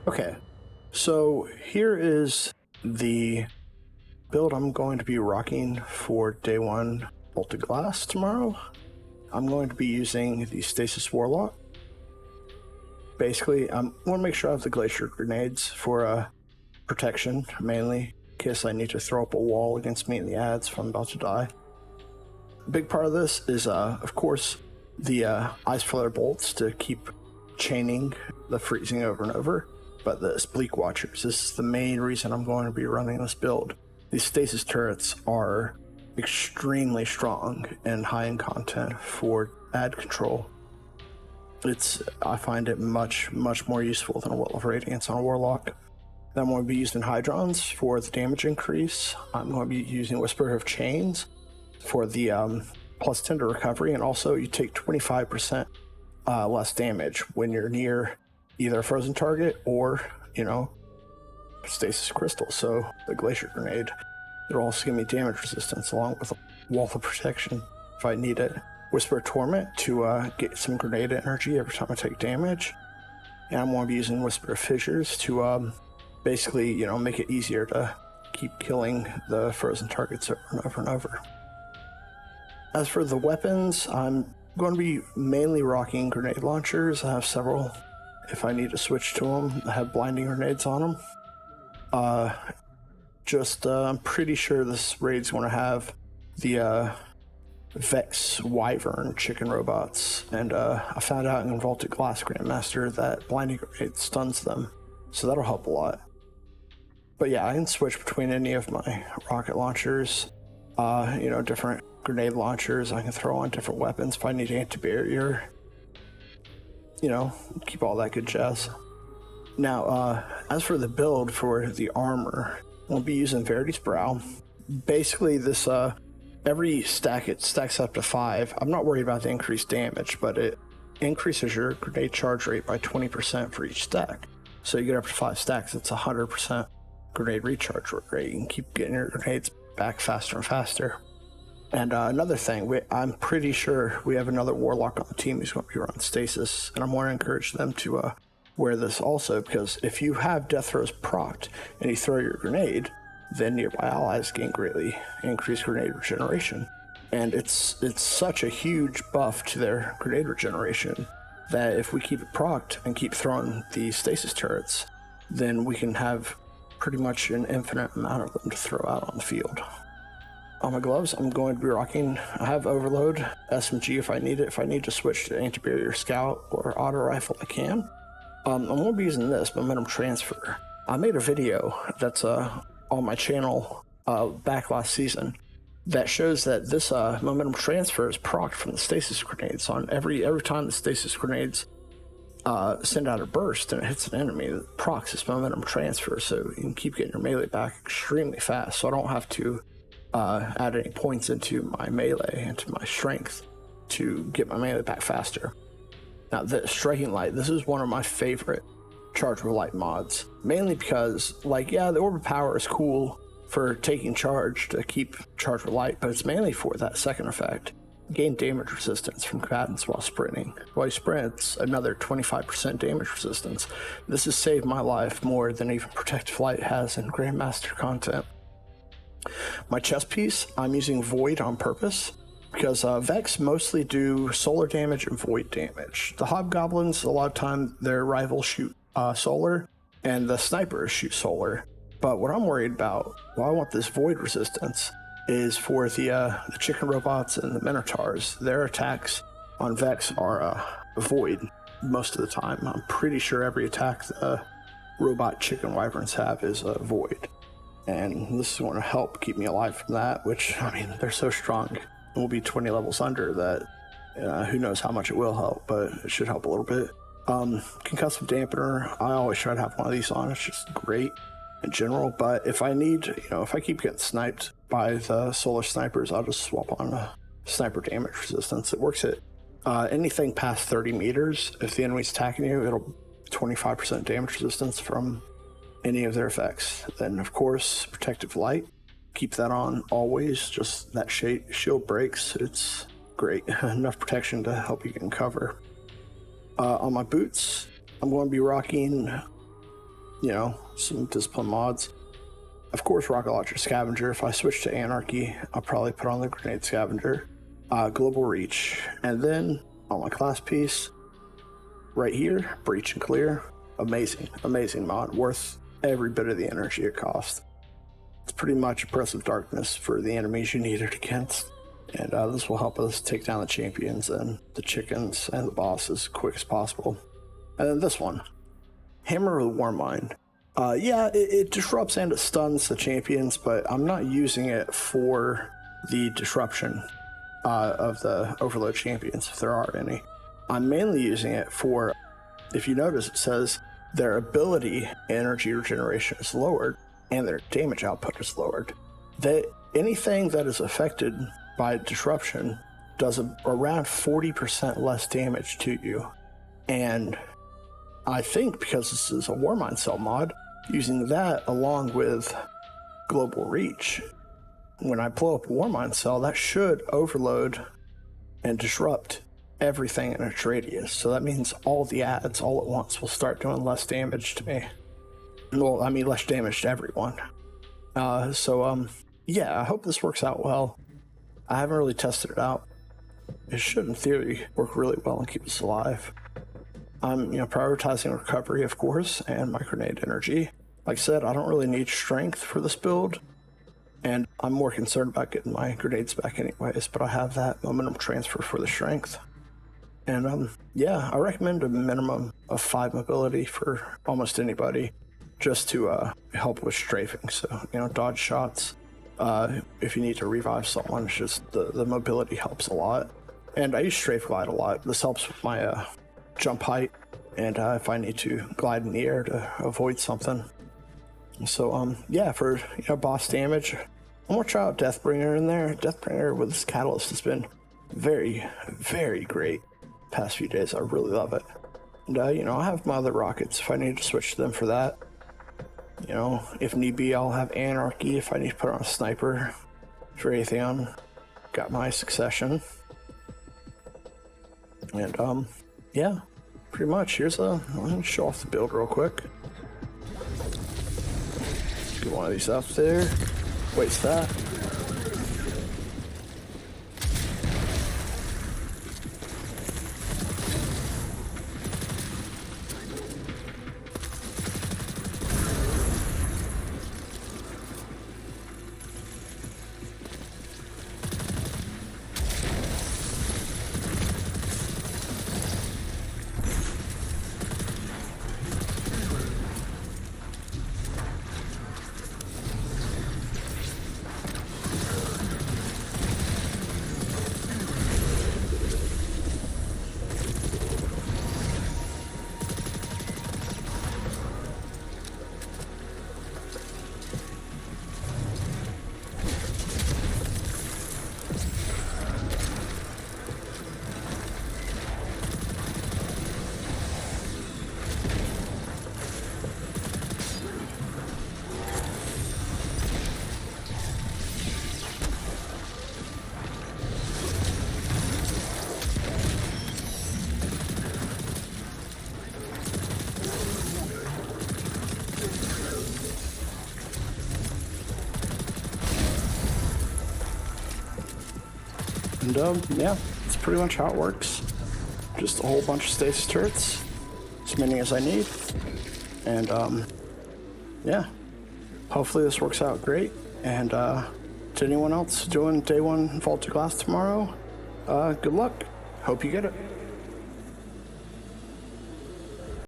Okay, so here is the build I'm going to be rocking for day 1 Vault of Glass tomorrow. I'm going to be using the Stasis Warlock. Basically, I want to make sure I have the Glacier Grenades for protection, mainly, in case I need to throw up a wall against me in the ads if I'm about to die. A big part of this is, of course, the Ice Flare Bolts to keep chaining the freezing over and over. But the Bleak Watchers, this is the main reason I'm going to be running this build. These stasis turrets are extremely strong and high in content for ad control. I find it much more useful than a Well of Radiance on a Warlock. Then I'm going to be using Hydrons for the damage increase. I'm going to be using Whisper of Chains for the plus 10 to recovery, and also you take 25% less damage when you're near either a frozen target or, stasis crystal. So the Glacier Grenade, it'll also give me damage resistance along with a wall of protection if I need it. Whisper of Torment to get some grenade energy every time I take damage. And I'm going to be using Whisper of Fissures to basically, make it easier to keep killing the frozen targets over and over and over. As for the weapons, I'm going to be mainly rocking grenade launchers. I have several. If I need to switch to them, I have blinding grenades on them. I'm pretty sure this raid's going to have the Vex Wyvern chicken robots, and I found out in Vault of Glass Grandmaster that blinding grenade stuns them, so that'll help a lot. But yeah, I can switch between any of my rocket launchers, different grenade launchers. I can throw on different weapons if I need anti-barrier. Keep all that good jazz. Now, as for the build for the armor, I'll be using Verity's Brow. Basically, this, every stack, it stacks up to 5. I'm not worried about the increased damage, but it increases your grenade charge rate by 20% for each stack. So you get up to 5 stacks, it's 100% grenade recharge rate. You can keep getting your grenades back faster and faster. And another thing, I'm pretty sure we have another Warlock on the team who's going to be running Stasis, and I'm going to encourage them to wear this also, because if you have Death Throws procced and you throw your grenade, then nearby allies gain greatly increased grenade regeneration. And it's such a huge buff to their grenade regeneration that if we keep it procced and keep throwing the Stasis turrets, then we can have pretty much an infinite amount of them to throw out on the field. On my gloves, I'm going to be rocking, I have Overload, SMG if I need it. If I need to switch to Anti-Barrier Scout or Auto Rifle, I can. I'm going to be using this, Momentum Transfer. I made a video that's on my channel back last season that shows that this Momentum Transfer is procced from the Stasis Grenades. On every time the Stasis Grenades send out a burst and it hits an enemy, it procs this Momentum Transfer, so you can keep getting your melee back extremely fast, so I don't have to add any points into my melee, into my strength, to get my melee back faster. Now, the Striking Light, this is one of my favorite Charge with Light mods, mainly because, the Orb of Power is cool for taking charge to keep Charge with Light, but it's mainly for that second effect. Gain damage resistance from combatants while sprinting. While you sprint, it's another 25% damage resistance. This has saved my life more than even Protective Light has in Grandmaster content. My chest piece, I'm using Void on purpose, because Vex mostly do solar damage and void damage. The Hobgoblins, a lot of time, their rivals shoot solar, and the snipers shoot solar. But what I'm worried about, I want this void resistance, is for the chicken robots and the Minotaurs. Their attacks on Vex are void most of the time. I'm pretty sure every attack the robot chicken wyverns have is void. And this is going to help keep me alive from that, which, they're so strong. It will be 20 levels under that. Who knows how much it will help, but it should help a little bit. Concussive Dampener, I always try to have one of these on. It's just great in general, but if I need, if I keep getting sniped by the solar snipers, I'll just swap on a sniper damage resistance. It works at anything past 30 meters. If the enemy's attacking you, it'll 25% damage resistance from any of their effects. Then, of course, Protective Light. Keep that on always. Just that shield breaks. It's great. Enough protection to help you get in cover. On my boots, I'm going to be rocking you know, some discipline mods. Of course, Rocket Launcher Scavenger. If I switch to Anarchy, I'll probably put on the Grenade Scavenger. Global Reach. And then on my class piece, right here, Breach and Clear. Amazing, amazing mod. Worth every bit of the energy it costs. It's pretty much Oppressive Darkness for the enemies you need it against. And this will help us take down the champions and the chickens and the boss as quick as possible. And then this one, Hammer of the Warmind. Yeah, it disrupts and it stuns the champions, but I'm not using it for the disruption of the overload champions, if there are any. I'm mainly using it for, if you notice, it says their ability energy regeneration is lowered and their damage output is lowered. Anything that is affected by disruption does around 40% less damage to you. And I think because this is a Warmind Cell mod, using that along with Global Reach, when I blow up a Warmind Cell, that should overload and disrupt everything in its radius. So that means all the adds all at once will start doing less damage to me. Well, I mean less damage to everyone. Yeah, I hope this works out well. I haven't really tested it out. It should, in theory, work really well and keep us alive. I'm, prioritizing recovery, of course, and my grenade energy. Like I said, I don't really need strength for this build, and I'm more concerned about getting my grenades back anyways, but I have that momentum transfer for the strength. And, yeah, I recommend a minimum of 5 mobility for almost anybody, just to help with strafing. So, dodge shots. If you need to revive someone, it's just the mobility helps a lot. And I use strafe glide a lot. This helps with my jump height, and if I need to glide in the air to avoid something. So yeah, for boss damage, one more try out Deathbringer in there. Deathbringer with this catalyst has been very, very great past few days. I really love it. And I have my other rockets if I need to switch to them for that. If need be, I'll have Anarchy if I need to put on a sniper for Raytheon. Got my Succession. And yeah, pretty much. Let me show off the build real quick. Get one of these up there. Waste that. And yeah, that's pretty much how it works. Just a whole bunch of stasis turrets, as many as I need. And yeah, hopefully this works out great. And to anyone else doing day 1 Vault of Glass tomorrow, good luck. Hope you get it.